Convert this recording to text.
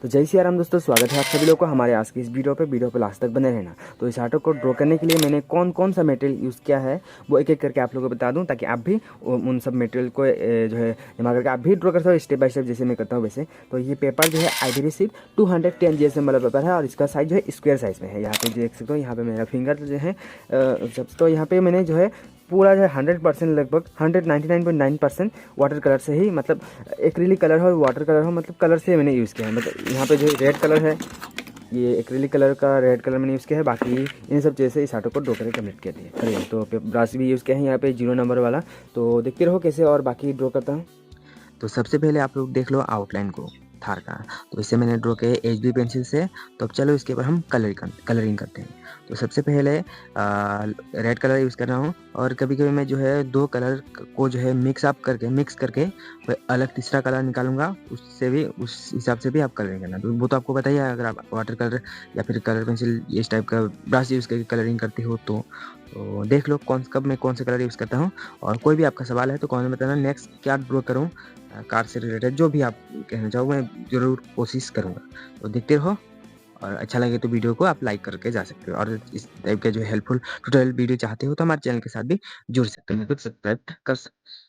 तो जय सिया राम दोस्तों, स्वागत है आप सभी लोगों को हमारे आज की इस वीडियो पे लास्ट तक बने रहना। तो इस आर्ट को ड्रॉ करने के लिए मैंने कौन कौन सा मटेरियल यूज़ किया है वो एक एक करके आप लोगों को बता दूं, ताकि आप भी उन सब मटेरियल को जो है जमा करके आप भी ड्रॉ कर सकते हो स्टेप बाय स्टेप, जैसे मैं करता हूँ वैसे। तो ये पेपर जो है आईवी रिसीव 210 GSM वाला पेपर है और इसका साइज जो है स्क्वायर साइज में है। यहाँ पे देख सकते हो, यहाँ पे मेरा फिंगर जो है तो यहाँ पे मैंने जो है पूरा जो है 100% लगभग 199.9% वाटर कलर से ही, मतलब एक्रिलिक कलर हो वाटर कलर हो, मतलब कलर से मैंने यूज़ किया है। मतलब यहाँ पे जो रेड कलर है, ये एक्रिलिक कलर का रेड कलर मैंने यूज़ किया है। बाकी इन सब चीज़ से इस आर्ट को ड्रॉ करके कंप्लीट किया है। करिए तो ब्रश भी यूज़ किया है यहाँ पे 0 नंबर वाला। तो देखते रहो कैसे और बाकी ड्रॉ करता हूँ। तो सबसे पहले आप लोग देख लो आउटलाइन को थार का। तो इसे मैंने ड्रॉ किया HB पेंसिल से। तो अब चलो इसके ऊपर हम कलरिंग करते हैं। तो सबसे पहले रेड कलर यूज़ कर रहा हूँ, और कभी कभी मैं जो है दो कलर को जो है मिक्स करके कोई अलग तीसरा कलर निकालूंगा, उससे भी उस हिसाब से भी आप कलरिंग करना। तो वो तो आपको पता ही है, अगर आप वाटर कलर या फिर कलर पेंसिल इस टाइप का ब्रश यूज़ करके कलरिंग करते हो तो देख लो कब मैं कौन सा कलर यूज़ करता हूँ। और कोई भी आपका सवाल है तो कमेंट में बताना, नेक्स्ट क्या ड्रॉ करूँ कार से रिलेटेड, जो भी आप कहना चाहो मैं ज़रूर कोशिश करूँगा। तो देखते रहो, और अच्छा लगे तो वीडियो को आप लाइक करके जा सकते हो। और इस टाइप का जो हेल्पफुल ट्यूटोरियल वीडियो चाहते हो तो हमारे चैनल के साथ भी जुड़ सकते हो, तो सब्सक्राइब कर सकते